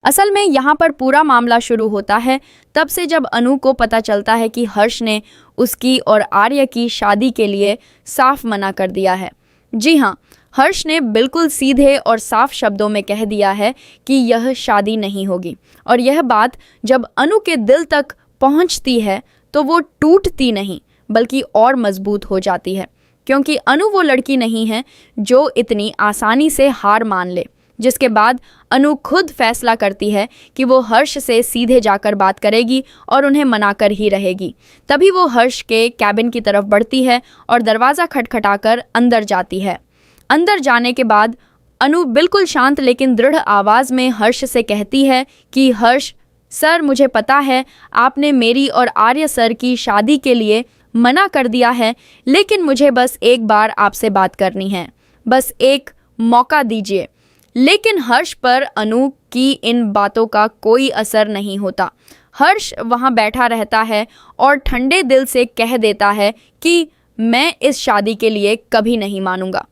असल में यहाँ पर पूरा मामला शुरू होता है तब से जब अनु को पता चलता है कि हर्ष ने उसकी और आर्य की शादी के लिए साफ मना कर दिया है। जी हाँ, हर्ष ने बिल्कुल सीधे और साफ शब्दों में कह दिया है कि यह शादी नहीं होगी। और यह बात जब अनु के दिल तक पहुँचती है तो वो टूटती नहीं बल्कि और मजबूत हो जाती है, क्योंकि अनु वो लड़की नहीं है जो इतनी आसानी से हार मान ले। जिसके बाद अनु खुद फैसला करती है कि वो हर्ष से सीधे जाकर बात करेगी और उन्हें मनाकर ही रहेगी। तभी वो हर्ष के कैबिन की तरफ बढ़ती है और दरवाज़ा खटखटाकर अंदर जाती है। अंदर जाने के बाद अनु बिल्कुल शांत लेकिन दृढ़ आवाज़ में हर्ष से कहती है कि हर्ष सर, मुझे पता है आपने मेरी और आर्य सर की शादी के लिए मना कर दिया है, लेकिन मुझे बस एक बार आपसे बात करनी है, बस एक मौका दीजिए। लेकिन हर्ष पर अनु की इन बातों का कोई असर नहीं होता। हर्ष वहाँ बैठा रहता है और ठंडे दिल से कह देता है कि मैं इस शादी के लिए कभी नहीं मानूंगा,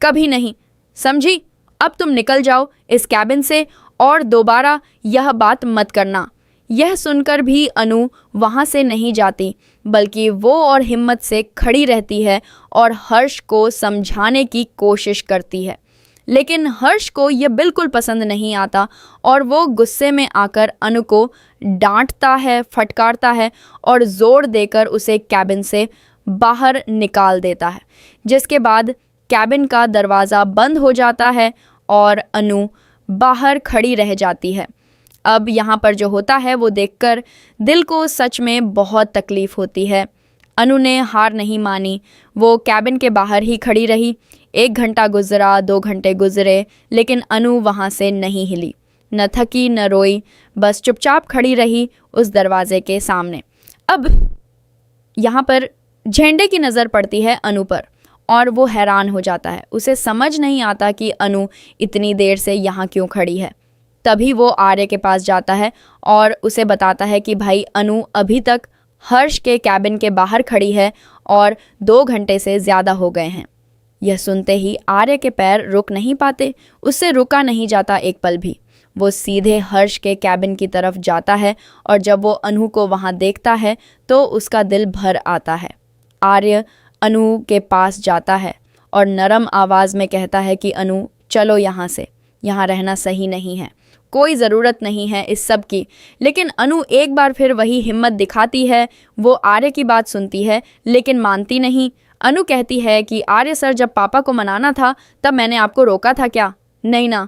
कभी नहीं, समझी? अब तुम निकल जाओ इस कैबिन से और दोबारा यह बात मत करना। यह सुनकर भी अनु वहाँ से नहीं जाती, बल्कि वो और हिम्मत से खड़ी रहती है और हर्ष को समझाने की कोशिश करती है। लेकिन हर्ष को यह बिल्कुल पसंद नहीं आता और वो गुस्से में आकर अनु को डांटता है, फटकारता है और ज़ोर देकर उसे कैबिन से बाहर निकाल देता है। जिसके बाद कैबिन का दरवाज़ा बंद हो जाता है और अनु बाहर खड़ी रह जाती है। अब यहाँ पर जो होता है वो देखकर दिल को सच में बहुत तकलीफ़ होती है। अनु ने हार नहीं मानी, वो कैबिन के बाहर ही खड़ी रही। 1 घंटा गुजरा, 2 घंटे गुजरे, लेकिन अनु वहाँ से नहीं हिली, न थकी न रोई, बस चुपचाप खड़ी रही उस दरवाजे के सामने। अब यहाँ पर झंडे की नज़र पड़ती है अनु पर और वो हैरान हो जाता है। उसे समझ नहीं आता कि अनु इतनी देर से यहाँ क्यों खड़ी है। तभी वो आर्य के पास जाता है और उसे बताता है कि भाई अनु अभी तक हर्ष के कैबिन के बाहर खड़ी है और 2 घंटे से ज़्यादा हो गए हैं। यह सुनते ही आर्य के पैर रुक नहीं पाते, उससे रुका नहीं जाता एक पल भी। वो सीधे हर्ष के कैबिन की तरफ जाता है और जब वो अनु को वहाँ देखता है तो उसका दिल भर आता है। आर्य अनु के पास जाता है और नरम आवाज़ में कहता है कि अनु चलो यहाँ से, यहाँ रहना सही नहीं है, कोई ज़रूरत नहीं है इस सब की। लेकिन अनु एक बार फिर वही हिम्मत दिखाती है। वो आर्य की बात सुनती है लेकिन मानती नहीं। अनु कहती है कि आर्य सर, जब पापा को मनाना था तब मैंने आपको रोका था क्या? नहीं ना,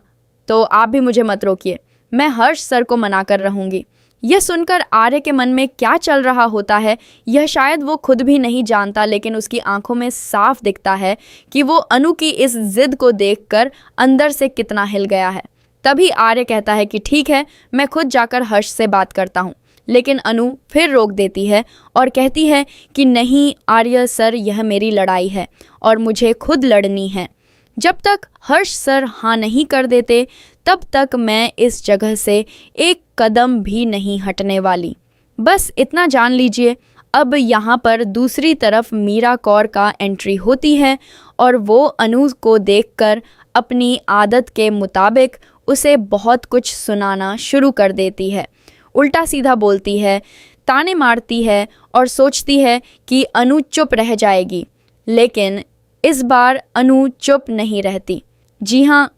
तो आप भी मुझे मत रोकिए, मैं हर्ष सर को मना कर रहूँगी। यह सुनकर आर्य के मन में क्या चल रहा होता है यह शायद वो खुद भी नहीं जानता, लेकिन उसकी आंखों में साफ दिखता है कि वो अनु की इस जिद को देखकर अंदर से कितना हिल गया है। तभी आर्य कहता है कि ठीक है, मैं खुद जाकर हर्ष से बात करता हूँ। लेकिन अनु फिर रोक देती है और कहती है कि नहीं आर्य सर, यह मेरी लड़ाई है और मुझे खुद लड़नी है। जब तक हर्ष सर हाँ नहीं कर देते तब तक मैं इस जगह से एक कदम भी नहीं हटने वाली। बस इतना जान लीजिए। अब यहाँ पर दूसरी तरफ मीरा कौर का एंट्री होती है और वो अनु को देखकर अपनी आदत के मुताबिक उसे बहुत कुछ सुनाना शुरू कर देती है। उल्टा सीधा बोलती है, ताने मारती है और सोचती है कि अनु चुप रह जाएगी, लेकिन इस बार अनु चुप नहीं रहती। जी हाँ,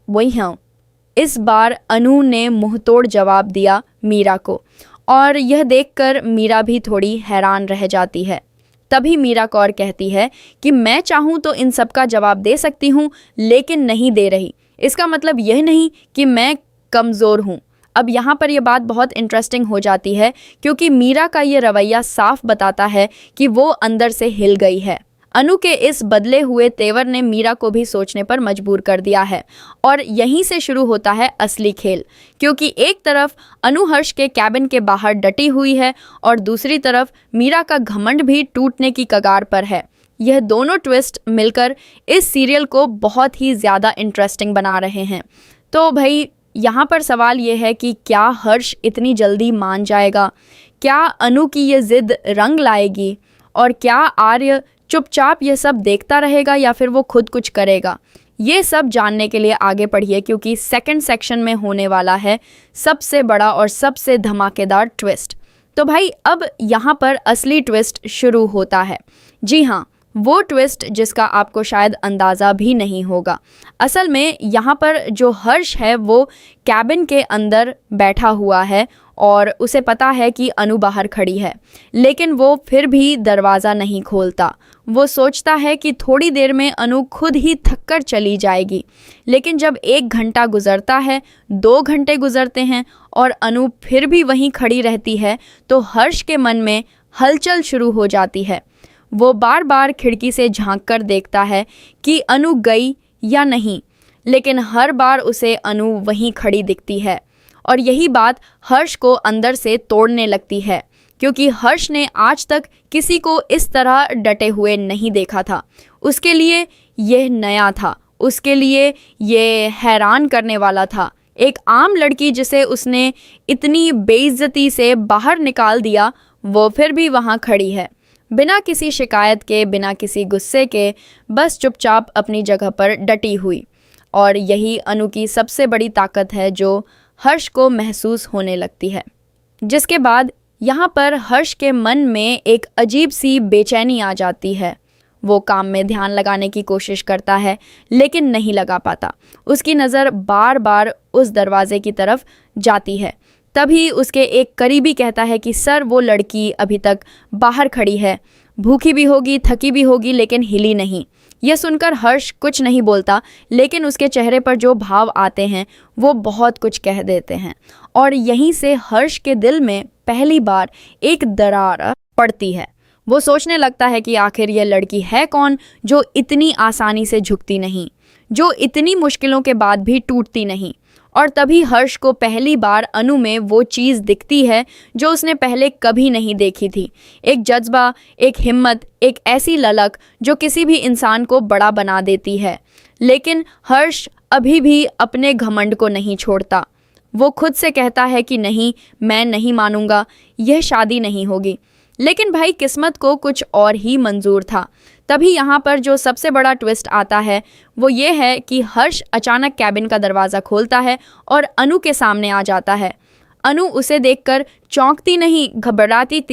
वही हाँ, इस बार अनु ने मुंहतोड़ जवाब दिया मीरा को और यह देखकर मीरा भी थोड़ी हैरान रह जाती है। तभी मीरा कौर कहती है कि मैं चाहूँ तो इन सब का जवाब दे सकती हूँ, लेकिन नहीं दे रही। इसका मतलब यह नहीं कि मैं कमज़ोर हूँ। अब यहाँ पर यह बात बहुत इंटरेस्टिंग हो जाती है क्योंकि मीरा का ये रवैया साफ बताता है कि वो अंदर से हिल गई है। अनु के इस बदले हुए तेवर ने मीरा को भी सोचने पर मजबूर कर दिया है और यहीं से शुरू होता है असली खेल, क्योंकि एक तरफ अनु हर्ष के कैबिन के बाहर डटी हुई है और दूसरी तरफ मीरा का घमंड भी टूटने की कगार पर है। यह दोनों ट्विस्ट मिलकर इस सीरियल को बहुत ही ज़्यादा इंटरेस्टिंग बना रहे हैं। तो भाई यहाँ पर सवाल ये है कि क्या हर्ष इतनी जल्दी मान जाएगा? क्या अनु की ये ज़िद रंग लाएगी? और क्या आर्य चुपचाप ये सब देखता रहेगा या फिर वो खुद कुछ करेगा? ये सब जानने के लिए आगे पढ़िए, क्योंकि सेकंड सेक्शन में होने वाला है सबसे बड़ा और सबसे धमाकेदार ट्विस्ट। तो भाई अब यहाँ पर असली ट्विस्ट शुरू होता है। जी हाँ, वो ट्विस्ट जिसका आपको शायद अंदाज़ा भी नहीं होगा। असल में यहाँ पर जो हर्ष है वो कैबिन के अंदर बैठा हुआ है और उसे पता है कि अनु बाहर खड़ी है, लेकिन वो फिर भी दरवाज़ा नहीं खोलता। वो सोचता है कि थोड़ी देर में अनु खुद ही थककर चली जाएगी, लेकिन जब 1 घंटा गुजरता है, 2 घंटे गुजरते हैं और अनु फिर भी वहीं खड़ी रहती है, तो हर्ष के मन में हलचल शुरू हो जाती है। वो बार बार खिड़की से झांककर देखता है कि अनु गई या नहीं, लेकिन हर बार उसे अनु वहीं खड़ी दिखती है और यही बात हर्ष को अंदर से तोड़ने लगती है, क्योंकि हर्ष ने आज तक किसी को इस तरह डटे हुए नहीं देखा था। उसके लिए यह नया था, उसके लिए ये हैरान करने वाला था। एक आम लड़की जिसे उसने इतनी बेइज्जती से बाहर निकाल दिया, वो फिर भी वहाँ खड़ी है, बिना किसी शिकायत के, बिना किसी गुस्से के, बस चुपचाप अपनी जगह पर डटी हुई। और यही अनु की सबसे बड़ी ताकत है जो हर्ष को महसूस होने लगती है। जिसके बाद यहाँ पर हर्ष के मन में एक अजीब सी बेचैनी आ जाती है। वो काम में ध्यान लगाने की कोशिश करता है, लेकिन नहीं लगा पाता। उसकी नज़र बार बार उस दरवाजे की तरफ जाती है। तभी उसके एक करीबी कहता है कि सर, वो लड़की अभी तक बाहर खड़ी है, भूखी भी होगी, थकी भी होगी, लेकिन हिली नहीं। यह सुनकर हर्ष कुछ नहीं बोलता, लेकिन उसके चेहरे पर जो भाव आते हैं वो बहुत कुछ कह देते हैं। और यहीं से हर्ष के दिल में पहली बार एक दरार पड़ती है। वो सोचने लगता है कि आखिर यह लड़की है कौन जो इतनी आसानी से झुकती नहीं, जो इतनी मुश्किलों के बाद भी टूटती नहीं। और तभी हर्ष को पहली बार अनु में वो चीज़ दिखती है जो उसने पहले कभी नहीं देखी थी। एक जज्बा, एक हिम्मत, एक ऐसी ललक जो किसी भी इंसान को बड़ा बना देती है। लेकिन हर्ष अभी भी अपने घमंड को नहीं छोड़ता। वो खुद से कहता है कि नहीं, मैं नहीं मानूंगा, यह शादी नहीं होगी। लेकिन भाई किस्मत को कुछ और ही मंजूर था। तभी यहाँ पर जो सबसे बड़ा ट्विस्ट आता है वो ये है कि हर्ष अचानक कैबिन का दरवाज़ा खोलता है और अनु के सामने आ जाता है। अनु उसे देखकर चौंकती नहीं, घबराती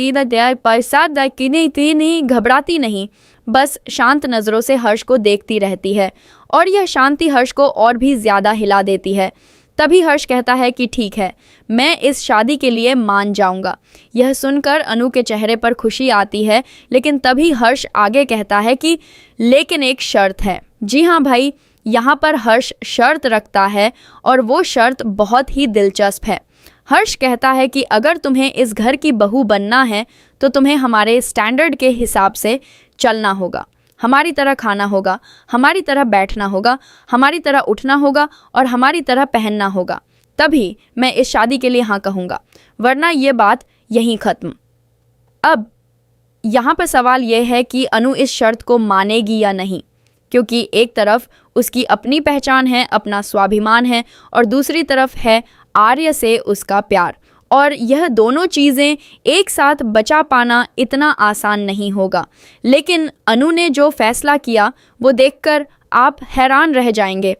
नहीं, घबराती नहीं, बस शांत नज़रों से हर्ष को देखती रहती है और यह शांति हर्ष को और भी ज़्यादा हिला देती है। तभी हर्ष कहता है कि ठीक है, मैं इस शादी के लिए मान जाऊंगा। यह सुनकर अनु के चेहरे पर खुशी आती है, लेकिन तभी हर्ष आगे कहता है कि लेकिन एक शर्त है। जी हाँ भाई, यहाँ पर हर्ष शर्त रखता है और वो शर्त बहुत ही दिलचस्प है। हर्ष कहता है कि अगर तुम्हें इस घर की बहू बनना है तो तुम्हें हमारे स्टैंडर्ड के हिसाब से चलना होगा, हमारी तरह खाना होगा, हमारी तरह बैठना होगा, हमारी तरह उठना होगा और हमारी तरह पहनना होगा। तभी मैं इस शादी के लिए हाँ कहूँगा, वरना ये बात यहीं ख़त्म। अब यहाँ पर सवाल यह है कि अनु इस शर्त को मानेगी या नहीं, क्योंकि एक तरफ उसकी अपनी पहचान है, अपना स्वाभिमान है, और दूसरी तरफ है आर्य से उसका प्यार। और यह दोनों चीज़ें एक साथ बचा पाना इतना आसान नहीं होगा। लेकिन अनु ने जो फैसला किया वो देखकर आप हैरान रह जाएंगे।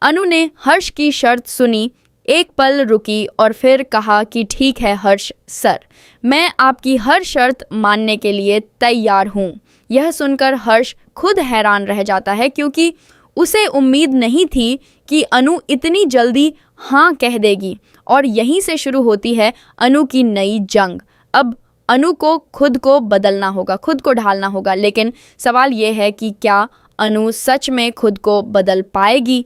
अनु ने हर्ष की शर्त सुनी, एक पल रुकी और फिर कहा कि ठीक है हर्ष सर, मैं आपकी हर शर्त मानने के लिए तैयार हूँ। यह सुनकर हर्ष खुद हैरान रह जाता है, क्योंकि उसे उम्मीद नहीं थी कि अनु इतनी जल्दी हाँ कह देगी। और यहीं से शुरू होती है अनु की नई जंग। अब अनु को खुद को बदलना होगा, खुद को ढालना होगा। लेकिन सवाल ये है कि क्या अनु सच में खुद को बदल पाएगी?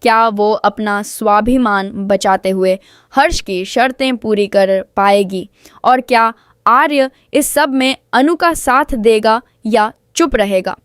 क्या वो अपना स्वाभिमान बचाते हुए हर्ष की शर्तें पूरी कर पाएगी? और क्या आर्य इस सब में अनु का साथ देगा या चुप रहेगा?